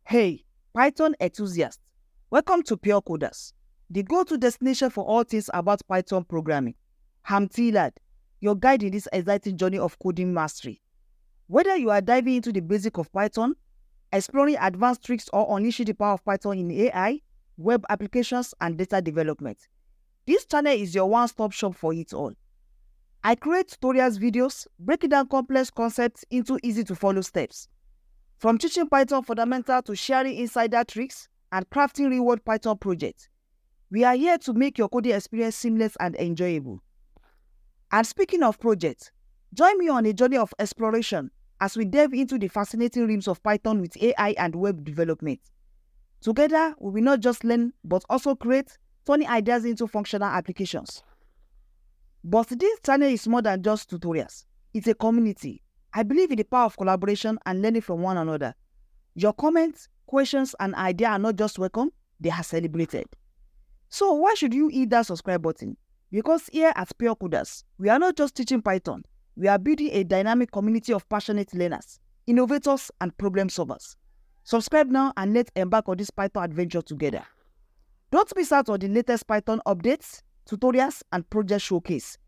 Hey, Python enthusiasts, welcome to Pure Coders, the go-to destination for all things about Python programming. I'm Tilad, your guide in this exciting journey of coding mastery. Whether you are diving into the basics of Python, exploring advanced tricks, or unleashing the power of Python in AI, web applications, and data development, this channel is your one-stop shop for it all. I create tutorials videos breaking down complex concepts into easy-to-follow steps. From teaching Python fundamentals to sharing insider tricks and crafting real-world Python projects, we are here to make your coding experience seamless and enjoyable. And speaking of projects, join me on a journey of exploration as we delve into the fascinating realms of Python with AI and web development. Together, we will not just learn but also create, turning ideas into functional applications. But this channel is more than just tutorials. It's a community. I believe in the power of collaboration and learning from one another. Your comments, questions, and ideas are not just welcome, they are celebrated. So why should you hit that subscribe button? Because here at Pure Coders, we are not just teaching Python, we are building a dynamic community of passionate learners, innovators, and problem solvers. Subscribe now and let's embark on this Python adventure together. Don't miss out on the latest Python updates, tutorials, and project showcase.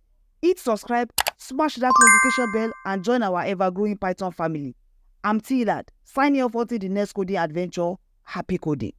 Hit subscribe, smash that notification bell, and join our ever-growing Python family. I'm Tilad, signing off until the next coding adventure. Happy coding.